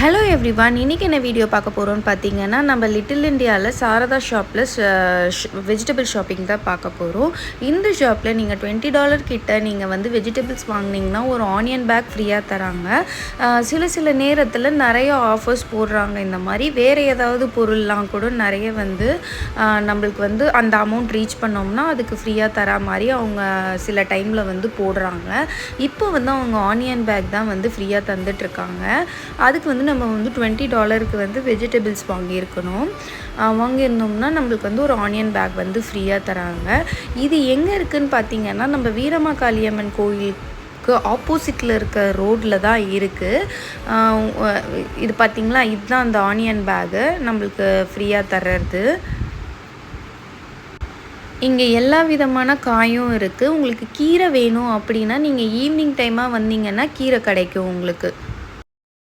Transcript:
Hello everyone, இன்றைக்கி என்ன video பார்க்க போகிறோன்னு பார்த்தீங்கன்னா, நம்ம லிட்டில் இண்டியாவில் சாரதா ஷாப்பில் வெஜிடபிள் ஷாப்பிங் தான் பார்க்க போகிறோம். இந்த ஷாப்பில் நீங்கள் $20 கிட்ட நீங்கள் வந்து வெஜிடபிள்ஸ் வாங்கினீங்கன்னா ஒரு ஆனியன் பேக் ஃப்ரீயாக தராங்க. சில நேரத்தில் நிறைய ஆஃபர்ஸ் போடுறாங்க. இந்த மாதிரி வேறு ஏதாவது பொருள்லாம் கூட நிறைய வந்து நம்மளுக்கு வந்து அந்த அமௌண்ட் ரீச் பண்ணோம்னா அதுக்கு ஃப்ரீயாக தரா மாதிரி அவங்க சில டைமில் வந்து போடுறாங்க. இப்போ வந்து அவங்க ஆனியன் பேக் தான் வந்து ஃப்ரீயாக தந்துட்டுருக்காங்க. அதுக்கு வந்து நம்ம வந்து $20 வந்து வெஜிடபிள்ஸ் வாங்கியிருந்தோம்னா நம்மளுக்கு வந்து ஒரு ஆனியன் பேக் வந்து ஃப்ரீயாக தராங்க. இது எங்கே இருக்குதுன்னு பார்த்தீங்கன்னா, நம்ம வீரமாகாளியம்மன் கோயிலுக்கு ஆப்போசிட்டில் இருக்க ரோட்டில் தான் இருக்குது. இது பார்த்திங்களா, இதுதான் அந்த ஆனியன் பேக்கு நம்மளுக்கு ஃப்ரீயாக தர்றது. இங்கே எல்லா விதமான காயும் இருக்குது. உங்களுக்கு கீரை வேணும் அப்படின்னா நீங்கள் ஈவினிங் டைமாக வந்தீங்கன்னா கீரை கிடைக்கும் உங்களுக்கு.